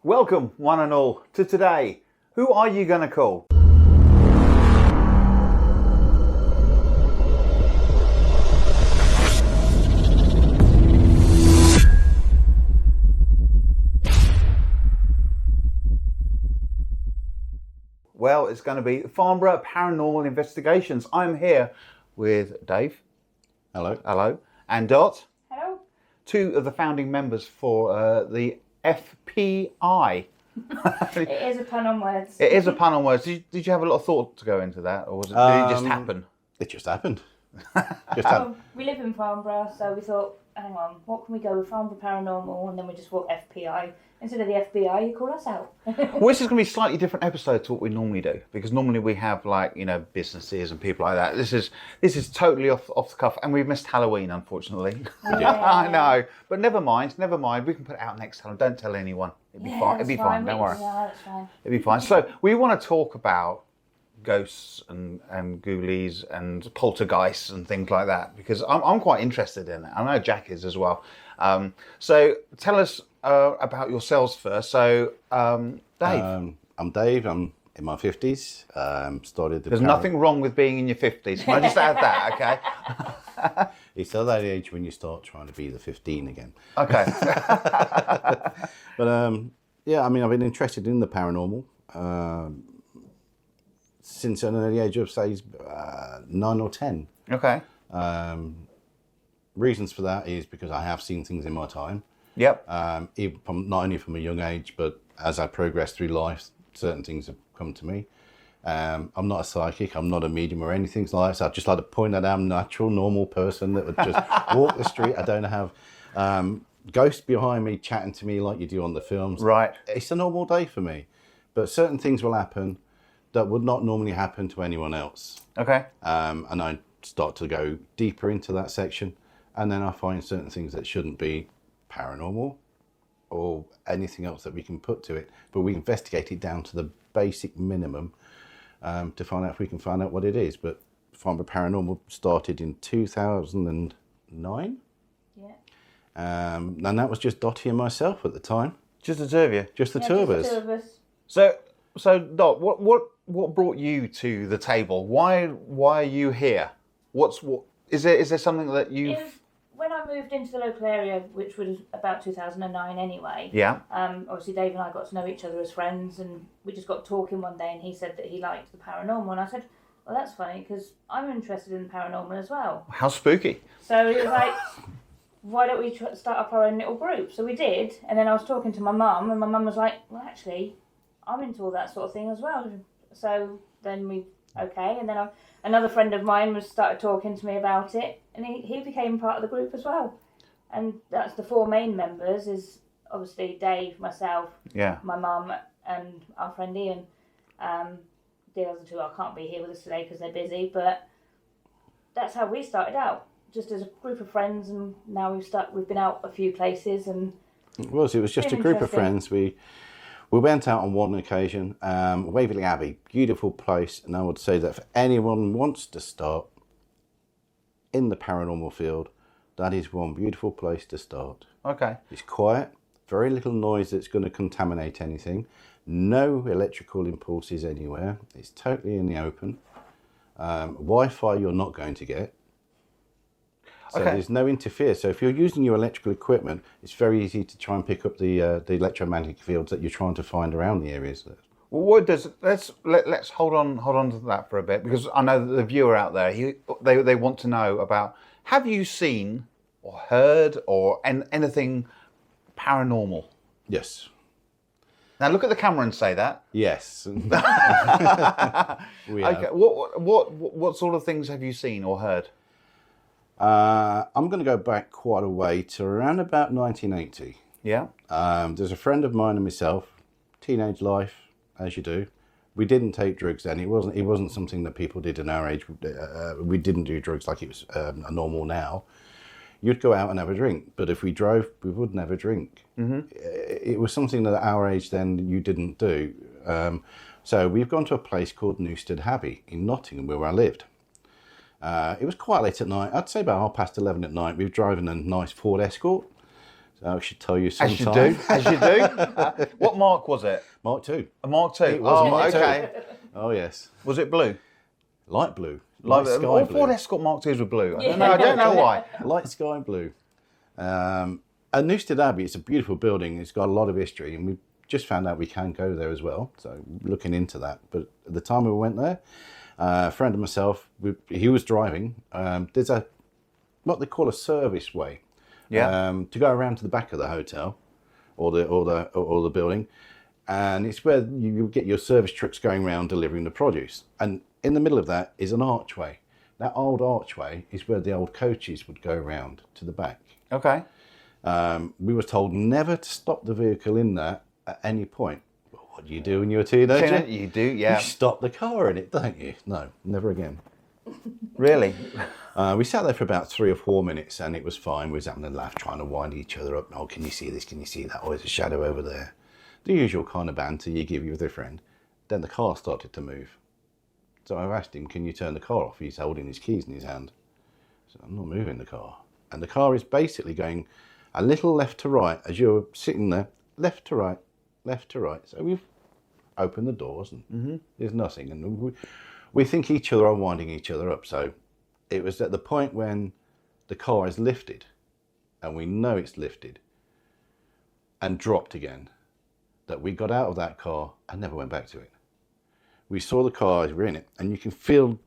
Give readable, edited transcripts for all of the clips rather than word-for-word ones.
Welcome, one and all, to today. Who are you going to call? Well, it's going to be Farnborough Paranormal Investigations. I'm here with Dave. Hello. Hello. And Dot. Hello. Two of the founding members for the FPI. It is a pun on words. It is a pun on words. Did you have a lot of thought to go into that, or was it, did it just happen? It just happened. Well, we live in Farnborough, so we thought, hang on, what can we go with Farnborough Paranormal? And then we just thought FPI. Instead of the FBI, you call us out. Well, this is going to be a slightly different episode to what we normally do, because normally we have, like, you know, businesses and people like that. This is totally off the cuff, and we've missed Halloween, unfortunately. Yeah. I know, but never mind. We can put it out next time. Don't tell anyone. It'd be fine. It'd be fine. Don't worry. Yeah, that's fine. It'd be fine. So we want to talk about ghosts and ghoulies and poltergeists and things like that, because I'm quite interested in it. I know Jack is as well. So tell us about yourselves first. So Dave. I'm Dave. I'm in my 50s. Started. There's nothing wrong with being in your 50s. Can I just add that? Okay. It's at that age when you start trying to be the 15 again. Okay. But yeah, I mean, I've been interested in the paranormal since an early age of, say, 9 or 10. Okay. Reasons for that is because I have seen things in my time. Yep. Not only from a young age, but as I progress through life, certain things have come to me. I'm not a psychic, I'm not a medium or anything like that, so I'd just like to point that I'm a natural, normal person that would just walk the street. I don't have ghosts behind me chatting to me like you do on the films. Right. It's a normal day for me, but certain things will happen that would not normally happen to anyone else. Okay. And I start to go deeper into that section, and then I find certain things that shouldn't be paranormal or anything else that we can put to it, but we investigate it down to the basic minimum to find out if we can find out what it is. But Farnborough Paranormal started in 2009. Yeah. And that was just Dottie and myself at the time. Just the two of you. Just the two of us. Two of us. So Dot, what brought you to the table? Why are you here? Is there something that you? When I moved into the local area, which was about 2009 anyway. Yeah. Obviously, Dave and I got to know each other as friends, and we just got talking one day, and he said that he liked the paranormal, and I said, well, that's funny, because I'm interested in the paranormal as well. How spooky. So he was like, why don't we start up our own little group? So we did, and then I was talking to my mum, and my mum was like, well, actually, I'm into all that sort of thing as well. So then and then another friend of mine started talking to me about it, and he became part of the group as well. And that's the four main members, is obviously Dave, myself, Yeah. my mum, and our friend Ian. The other two can't be here with us today because they're busy, but that's how we started out, just as a group of friends, and now we've been out a few places. And It was just a group of friends. We went out on one occasion, Waverley Abbey, beautiful place, and I would say that if anyone wants to start in the paranormal field, that is one beautiful place to start. Okay. It's quiet, very little noise that's going to contaminate anything, no electrical impulses anywhere, it's totally in the open. Wi-Fi you're not going to get. So there's no interfere. So if you're using your electrical equipment, it's very easy to try and pick up the electromagnetic fields that you're trying to find around the areas. Well, let's hold on to that for a bit, because I know that the viewer out there, they want to know about, have you seen or heard or anything paranormal? Yes. Now look at the camera and say that. Yes. We Okay. have. What sort of things have you seen or heard? I'm going to go back quite a way to around about 1980. Yeah. There's a friend of mine and myself, teenage life, as you do. We didn't take drugs then. It wasn't something that people did in our age. We didn't do drugs like it was normal now. You'd go out and have a drink, but if we drove, we would never drink. Mm-hmm. It was something that at our age then you didn't do. So we've gone to a place called Newstead Abbey in Nottingham, where I lived. It was quite late at night. I'd say about 11:30 at night. We were driving a nice Ford Escort. So I should tell you As you sometime. do, as you do. What mark was it? Mark II. A Mark II. It was a Mark II. okay. Oh, yes. Was it blue? Light blue. Like Light sky all blue. Ford Escort Mark IIs were blue. I Yeah. don't know why. Light sky blue. And Newstead Abbey, it's a beautiful building. It's got a lot of history, and we just found out we can go there as well. So looking into that. But at the time we went there, a friend of myself, he was driving. There's what they call a service way. Yeah. To go around to the back of the hotel or the building, and it's where you get your service trucks going around delivering the produce. And in the middle of that is an archway. That old archway is where the old coaches would go round to the back. Okay. We were told never to stop the vehicle in there at any point. Well, what do you do when you're a teenager? You do, yeah. You stop the car in it, don't you? No, never again. Really? We sat there for about 3 or 4 minutes, and it was fine. We was having a laugh, trying to wind each other up. Oh, can you see this? Can you see that? Oh, there's a shadow over there. The usual kind of banter you give with a friend. Then the car started to move. So I asked him, can you turn the car off? He's holding his keys in his hand. So I'm not moving the car. And the car is basically going a little left to right as you're sitting there, left to right, left to right. So we've opened the doors and there's nothing. And we think each other are winding each other up. So it was at the point when the car is lifted, and we know it's lifted, and dropped again, that we got out of that car and never went back to it. We saw the car as we're in it, and you can feel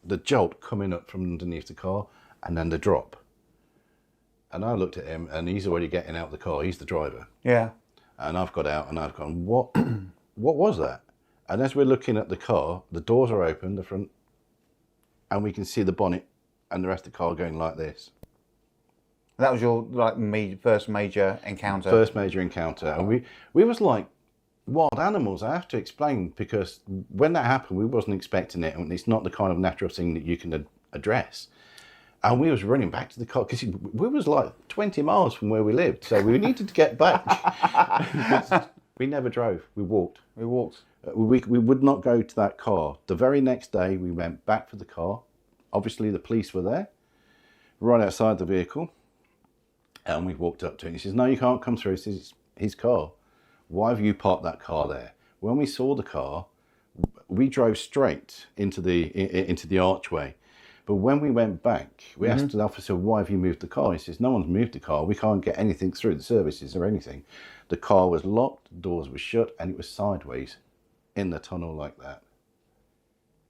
the jolt coming up from underneath the car, and then the drop. And I looked at him, and he's already getting out of the car. He's the driver. Yeah. And I've got out, and I've gone, what was that? And as we're looking at the car, the doors are open, the front, and we can see the bonnet and the rest of the car going like this. That was your first major encounter. First major encounter. And we was like wild animals, I have to explain, because when that happened, we wasn't expecting it, and it's not the kind of natural thing that you can address. And we was running back to the car, because we was like 20 miles from where we lived, so we needed to get back. We never drove, we walked. We walked. We would not go to that car. The very next day, we went back for the car. Obviously, the police were there, right outside the vehicle. And we walked up to it, and he says, no, you can't come through. He says, it's his car. Why have you parked that car there? When we saw the car, we drove straight into the archway. But when we went back, we asked the officer, why have you moved the car? He says, no one's moved the car. We can't get anything through the services or anything. The car was locked, the doors were shut, and it was sideways in the tunnel like that.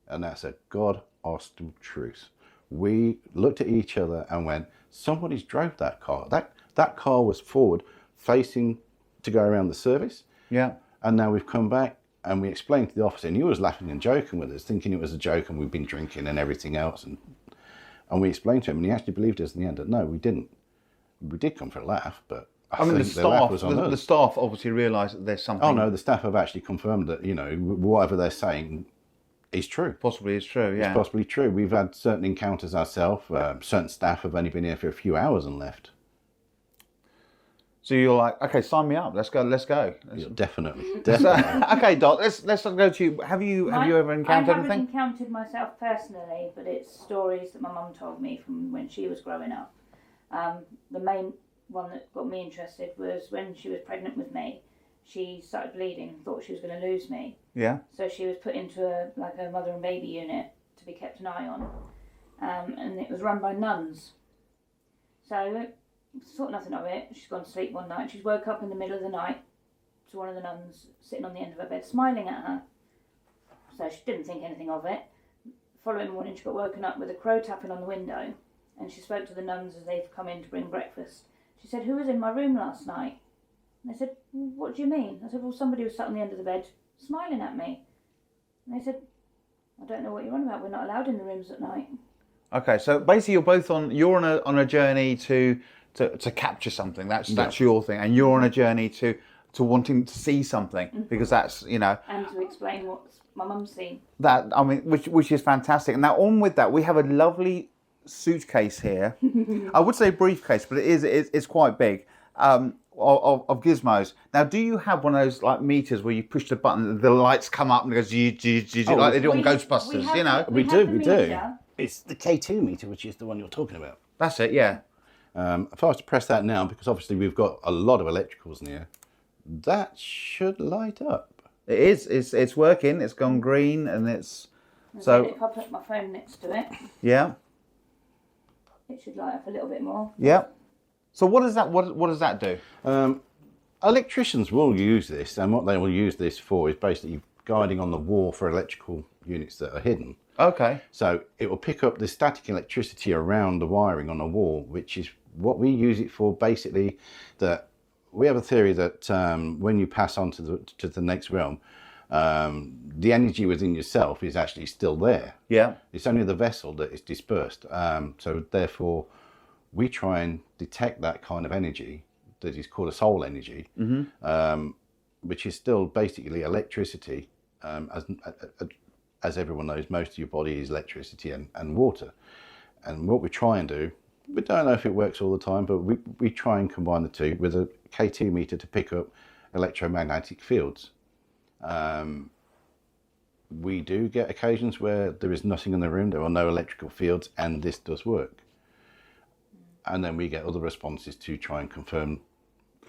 And that's a God-awesome truth. We looked at each other and went, somebody's drove that car. That car was forward, facing to go around the service. Yeah. And now we've come back, and we explained to the officer, and he was laughing and joking with us, thinking it was a joke and we've been drinking and everything else. And we explained to him, and he actually believed us in the end that no, we didn't. We did come for a laugh, but I mean, the laugh was on staff, us. the staff obviously realised that there's something. Oh no, the staff have actually confirmed that, whatever they're saying is true. Possibly is true, yeah. It's possibly true. We've had certain encounters ourselves. Certain staff have only been here for a few hours and left. So you're like, okay, sign me up. Let's go. Yeah, definitely. Okay, Dot. Let's go to you. Have you ever encountered I haven't anything? encountered myself personally, but it's stories that my mum told me from when she was growing up. The main one that got me interested was when she was pregnant with me. She started bleeding, thought she was going to lose me. Yeah. So she was put into a mother and baby unit to be kept an eye on, and it was run by nuns. So thought nothing of it. She's gone to sleep one night. She's woke up in the middle of the night to one of the nuns sitting on the end of her bed, smiling at her. So she didn't think anything of it. Following morning, she got woken up with a crow tapping on the window, and she spoke to the nuns as they've come in to bring breakfast. She said, "Who was in my room last night?" And they said, "What do you mean?" I said, "Well, somebody was sat on the end of the bed smiling at me." And they said, "I don't know what you're on about. We're not allowed in the rooms at night." Okay, so basically you're on a journey to capture something. That's your thing, and you're on a journey to wanting to see something, because that's and to explain what my mum's seen. That, I mean, which is fantastic. And now on with that, we have a lovely suitcase here. I would say briefcase, but it's quite big. Of gizmos. Now, do you have one of those like meters where you push the button, the lights come up and it goes like they do on Ghostbusters? We do. It's the K2 meter, which is the one you're talking about. That's it, yeah. If I was to press that now, because obviously we've got a lot of electricals in here, that should light up. It is. It's working. It's gone green, and it's so. If I put my phone next to it, Yeah. it should light up a little bit more. Yeah. So what does that? What does that do? Electricians will use this, and what they will use this for is basically guiding on the wall for electrical units that are hidden. Okay. So it will pick up the static electricity around the wiring on the wall, which is what we use it for. Basically, that we have a theory that when you pass on to the next realm, the energy within yourself is actually still there. Yeah. It's only the vessel that is dispersed. So therefore, we try and detect that kind of energy that is called a soul energy, which is still basically electricity. As everyone knows, most of your body is electricity and water. And what we try and do, we don't know if it works all the time, but we try and combine the two with a K2 meter to pick up electromagnetic fields. We do get occasions where there is nothing in the room, there are no electrical fields, and this does work. And then we get other responses to try and confirm.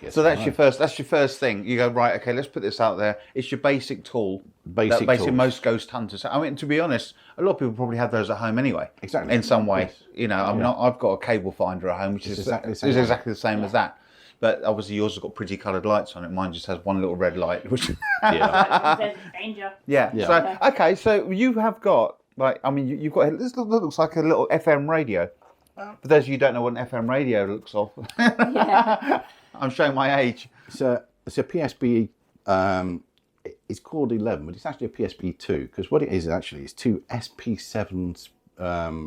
Yes, So that's your first. That's your first thing. You go right. Okay, let's put this out there. It's your basic tool. Basic Basically, tools. most ghost hunters. I mean, to be honest, a lot of people probably have those at home anyway. Exactly. In some way, Yes. you know. I mean, I've got a cable finder at home, which is exactly the is same. exactly the same as that. But obviously, yours has got pretty coloured lights on it. Mine just has one little red light, which. Yeah. There's danger. Yeah. Yeah. So okay, so you have got like I mean you've got this looks like a little FM radio. For those of you who don't know what an FM radio looks like, Yeah. I'm showing my age. It's a PSB. It's called 11, but it's actually a PSB 2 because what it is actually is two SP7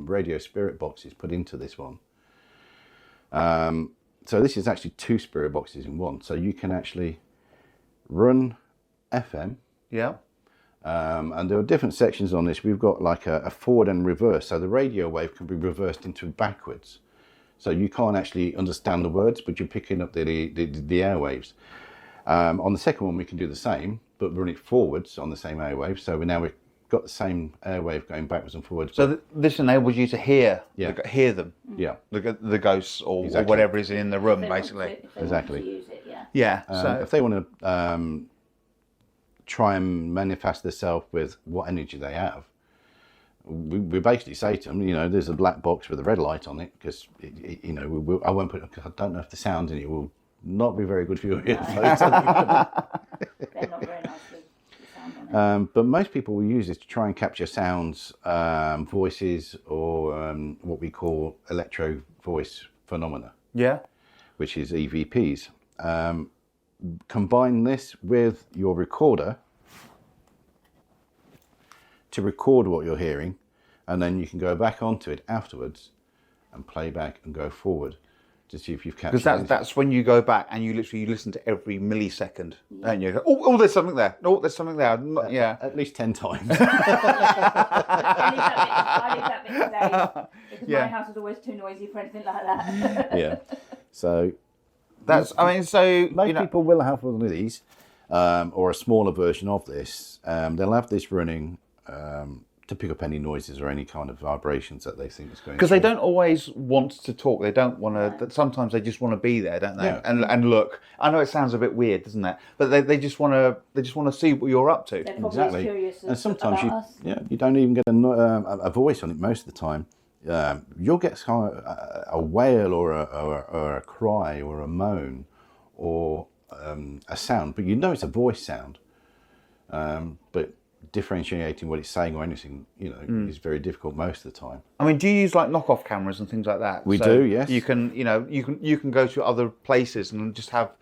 radio spirit boxes put into this one. So this is actually two spirit boxes in one. So you can actually run FM. Yeah. And there are different sections on this. We've got like a forward and reverse. So the radio wave can be reversed into backwards. So you can't actually understand the words, but you're picking up the airwaves. On the second one, we can do the same, but run it forwards on the same airwave. So we've got the same airwave going backwards and forwards. So this enables you to hear hear them. Yeah. The ghosts or Exactly. whatever is in the room, If they want basically. to- if they Exactly. want to use it, yeah. Yeah. So If they want to try and manifest themselves with what energy they have, we basically say to them, you know, there's a black box with a red light on it because, you know, I won't put it because I don't know if the sound in it will not be very good for your ears. They're not very nice with the sound on it. But most people will use this to try and capture sounds, voices, or what we call electro voice phenomena, yeah. which is EVPs. Combine this with your recorder to record what you're hearing, and then you can go back onto it afterwards and play back and go forward to see if you've captured Because that's when you go back and you literally listen to every millisecond, don't you? Go, oh, there's something there. Oh, there's something there. Yeah. at least 10 times. I leave that bit today because Yeah. my house is always too noisy for anything like that. Yeah. So That's. I mean, so most you know. people will have one of these, or a smaller version of this. They'll have this running to pick up any noises or any kind of vibrations that they think is going. Because they through. don't always want to talk. They don't want to. Sometimes they just want to be there, don't they? Yeah. And look. I know it sounds a bit weird, doesn't it? But they just want to. They just want to see what you're up to. They're probably Exactly. as curious And sometimes about us. you don't even get a voice on it most of the time. You'll get kind of a wail or a cry or a moan or a sound, but you know it's a voice sound. But differentiating what it's saying or anything, you know, is very difficult most of the time. I mean, do you use like knockoff cameras and things like that? We do, yes. You can, you can go to other places and just have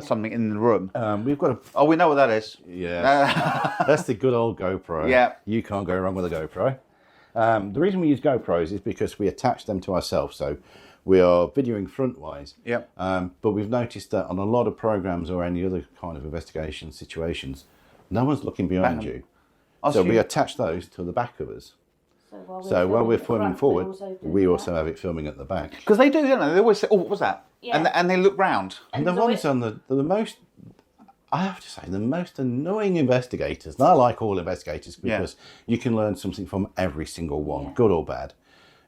something in the room. We've got a Oh, we know what that is. that's the good old GoPro. Yeah. You can't go wrong with a GoPro. The reason we use GoPros is because we attach them to ourselves, so we are videoing frontwise. Yep. But we've noticed that on a lot of programs or any other kind of investigation situations, no one's looking behind you. So we attach those to the back of us. So while we're filming forward, we also have it filming at the back. Because they do, don't they? They always say, "Oh, what was that?" Yeah. And they look round. And the there's ones on the most, I have to say, the most annoying investigators, and I like all investigators because you can learn something from every single one, Yeah. good or bad,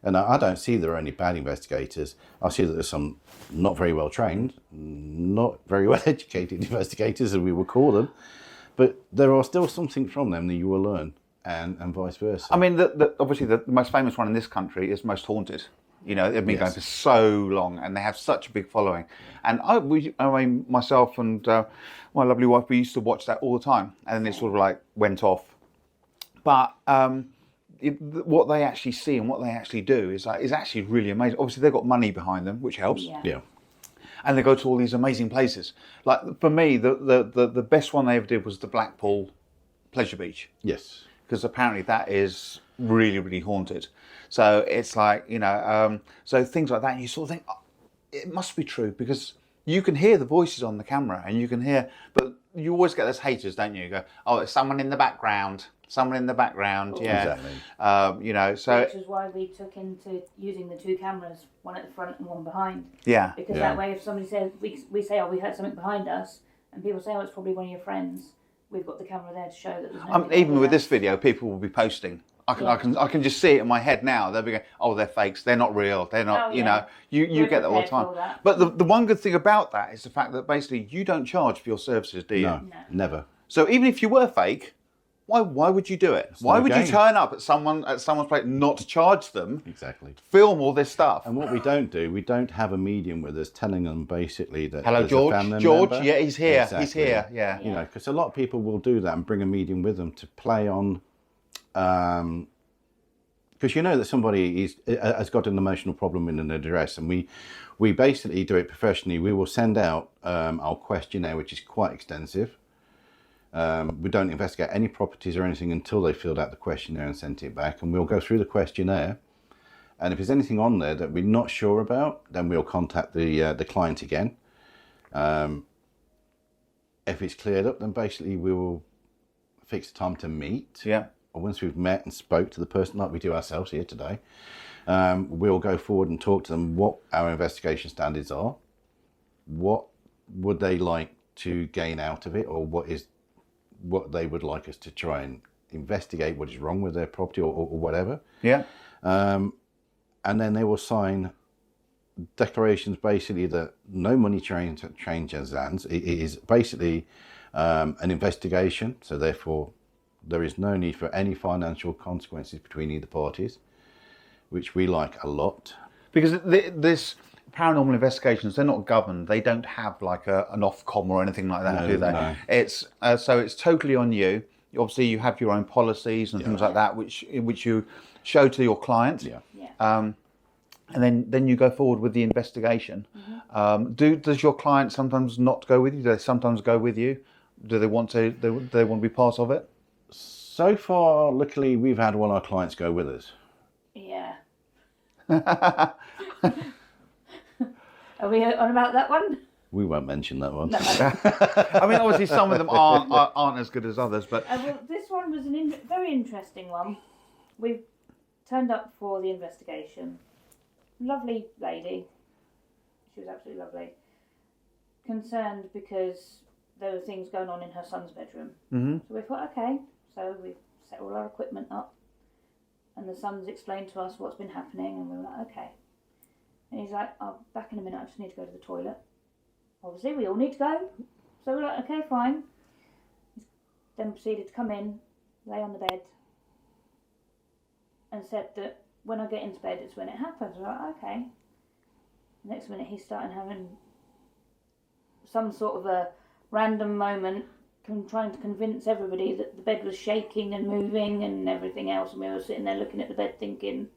And I don't see there are any bad investigators. I see that there's some not very well trained, not very well educated investigators, as we will call them. But there are still something from them that you will learn, and vice versa. I mean, obviously the most famous one in this country is Most Haunted. You know, they've been going for so long, and they have such a big following. And I mean, myself and my lovely wife, we used to watch that all the time, and then it sort of like went off. But what they actually see and what they actually do is actually really amazing. Obviously, they've got money behind them, which helps. Yeah. And they go to all these amazing places. Like for me, the best one they ever did was the Blackpool Pleasure Beach. Yes. Because apparently that is really, really haunted. So it's like, you know, so things like that, and you sort of think, oh, it must be true, because you can hear the voices on the camera, and you can hear, but you always get those haters, don't you? You go, oh, it's someone in the background. Someone in the background, yeah. Exactly. You know, so... Which is why we took into using the 2 cameras, one at the front and one behind. Yeah. Because that way, if somebody says, we say, oh, we heard something behind us, and people say, oh, it's probably one of your friends, we've got the camera there to show that there's no... Even with this video, people will be posting. I can just see it in my head now. They'll be going, oh, they're fakes. They're not real. They're not, you know, you get that all the time. But the one good thing about that is the fact that basically you don't charge for your services, do you? No, never. So even if you were fake, why would you do it? Why would you turn up at someone's place, not charge them? Exactly. Film all this stuff. And what we don't have a medium with us telling them basically that. Hello, George. A family George, member. yeah, he's here. Exactly. He's here. Yeah. You know, because a lot of people will do that and bring a medium with them to play on. Because you know that somebody has got an emotional problem in an address, and we basically do it professionally. We will send out our questionnaire, which is quite extensive. We don't investigate any properties or anything until they filled out the questionnaire and sent it back, and we'll go through the questionnaire, and if there's anything on there that we're not sure about, then we'll contact the client again. If it's cleared up, then basically we will fix a time to meet. Yeah. Or once we've met and spoke to the person, like we do ourselves here today, we'll go forward and talk to them what our investigation standards are, what would they like to gain out of it, or what they would like us to try and investigate, what is wrong with their property or whatever. Yeah. And then they will sign declarations basically that no money changes hands. It is basically an investigation, so therefore there is no need for any financial consequences between either parties, which we like a lot. Because this paranormal investigations, they're not governed. They don't have like an Ofcom or anything like that, do they? No. It's so it's totally on you. Obviously, you have your own policies and things like that, which you show to your client. And then you go forward with the investigation. Mm-hmm. Does your client sometimes not go with you? Do they sometimes go with you? Do they want to? They want to be part of it? So far, luckily, we've had one of our clients go with us. Yeah. Are we on about that one? We won't mention that one. No. I mean, obviously, some of them aren't as good as others, but well, this one was a very interesting one. We turned up for the investigation. Lovely lady. She was absolutely lovely. Concerned because there were things going on in her son's bedroom. Mm-hmm. So we thought, okay. So we set all our equipment up, and the son's explained to us what's been happening, and we were like, okay. And he's like, oh, back in a minute, I just need to go to the toilet. Obviously, we all need to go. So we're like, okay, fine. He then proceeded to come in, lay on the bed, and said that when I get into bed, it's when it happens. We're like, okay. Next minute, he's starting having some sort of a random moment, trying to convince everybody that the bed was shaking and moving and everything else, and we were sitting there looking at the bed thinking,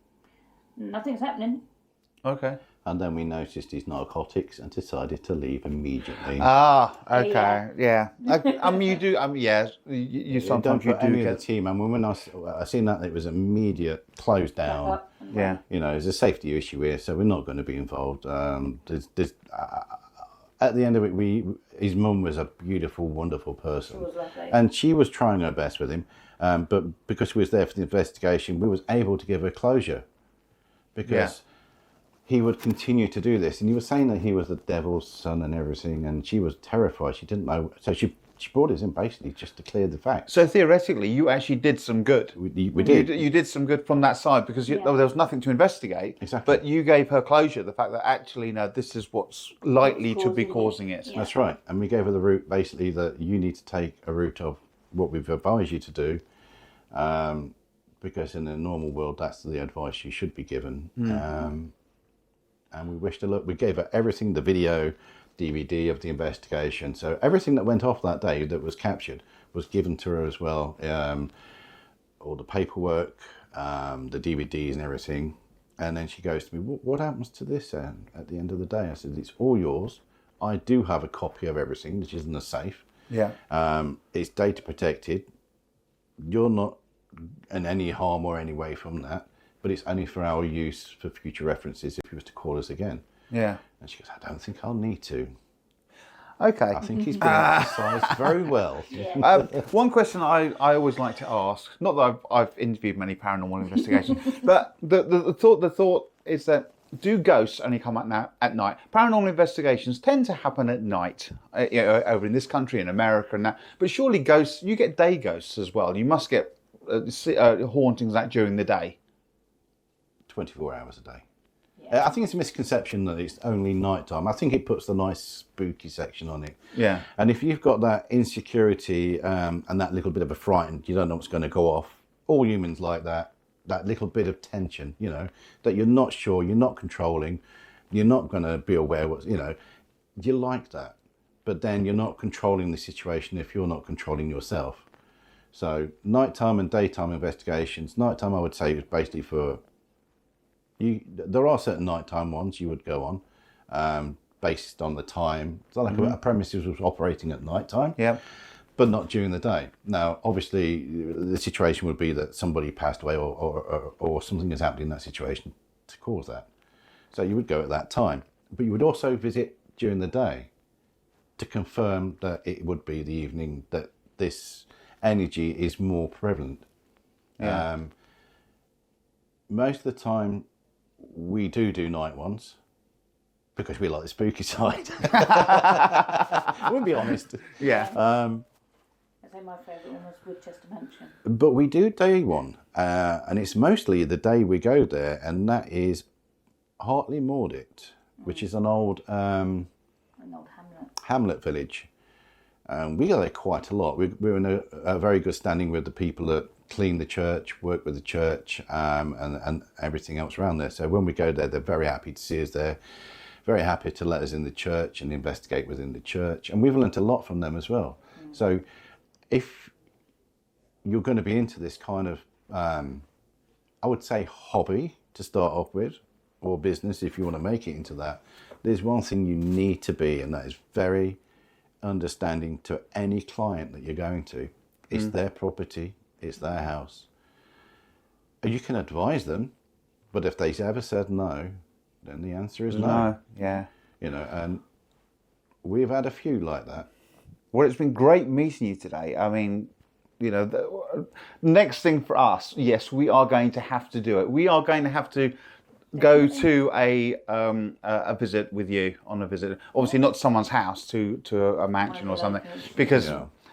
nothing's happening. Okay. And then we noticed his narcotics and decided to leave immediately. Ah, okay, yeah. I mean, you do. Yes, you sometimes don't you do any get of the team. And when I seen that, it was immediate close down. Yeah. You know, there's a safety issue here, so we're not going to be involved. At the end of it, his mum was a beautiful, wonderful person. She was lovely. And she was trying her best with him. But because we was there for the investigation, we was able to give her closure. Because he would continue to do this. And he was saying that he was the devil's son and everything. And she was terrified. She didn't know. So she she brought us in basically just to clear the facts. So theoretically, you actually did some good. We did. You did some good from that side because there was nothing to investigate. Exactly. But you gave her closure. The fact that actually, no, this is what's likely to be causing it. Yeah. That's right. And we gave her the route basically that you need to take a route of what we've advised you to do. Because in the normal world, that's the advice you should be given. And we wished her luck. We gave her everything, the video, DVD of the investigation. So everything that went off that day that was captured was given to her as well. All the paperwork, the DVDs and everything. And then she goes to me, what happens to this then at the end of the day? I said, it's all yours. I do have a copy of everything, which is in the safe. Yeah. It's data protected. You're not in any harm or any way from that, but it's only for our use for future references if you was to call us again. Yeah. And she goes, I don't think I'll need to. Okay. I think he's been exercised very well. One question I always like to ask, not that I've interviewed many paranormal investigations, but the thought is that do ghosts only come at night? Paranormal investigations tend to happen at night, over in this country, in America and that. But surely ghosts, you get day ghosts as well. You must get hauntings like during the day. 24 hours a day. Yeah. I think it's a misconception that it's only nighttime. I think it puts the nice spooky section on it. Yeah. And if you've got that insecurity and that little bit of a frightened, you don't know what's going to go off. All humans like that little bit of tension, that you're not sure, you're not controlling, you're not going to be aware what's, you like that. But then you're not controlling the situation if you're not controlling yourself. So nighttime and daytime investigations. Nighttime, I would say, is basically for you. There are certain nighttime ones you would go on, based on the time. So like a premises was operating at nighttime, but not during the day. Now, obviously, the situation would be that somebody passed away or something has happened in that situation to cause that. So you would go at that time, but you would also visit during the day to confirm that it would be the evening that this energy is more prevalent. Most of the time we do night ones because we like the spooky side. We'll be honest. I think my favourite one was Woodchester Mansion. But we do day one, and it's mostly the day we go there, and that is Hartley Mordit, which is an old Hamlet. Hamlet village. We go there quite a lot. We're in a very good standing with the people that clean the church, work with the church, and everything else around there. So when we go there, they're very happy to see us there, very happy to let us in the church and investigate within the church. And we've learnt a lot from them as well. So if you're going to be into this kind of, I would say hobby to start off with, or business if you want to make it into that, there's one thing you need to be, and that is very understanding to any client that you're going to. It's their property, it's their house. You can advise them, but if they ever said no, then the answer is no. Yeah. And we've had a few like that. Well, it's been great meeting you today. I mean, the next thing for us, yes, we are going to have to do it. We are going to have to go to a visit with you on a visit. Obviously, not to someone's house, to a mansion or something, because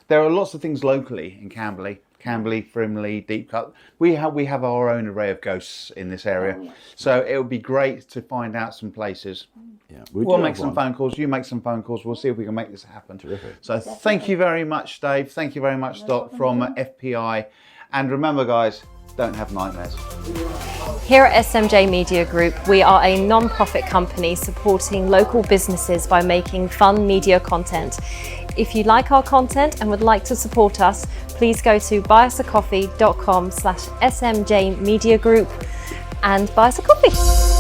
there are lots of things locally in Camberley, Frimley, Deepcut. We have our own array of ghosts in this area, so it would be great to find out some places. Yeah, we'll make some phone calls. You make some phone calls. We'll see if we can make this happen. Terrific. So thank you very much, Dave. Thank you very much, Dot, from FPI. And remember, guys, don't have nightmares. Here at SMJ Media Group, we are a non-profit company supporting local businesses by making fun media content. If you like our content and would like to support us, please go to buyusacoffee.com/SMJ Media Group and buy us a coffee.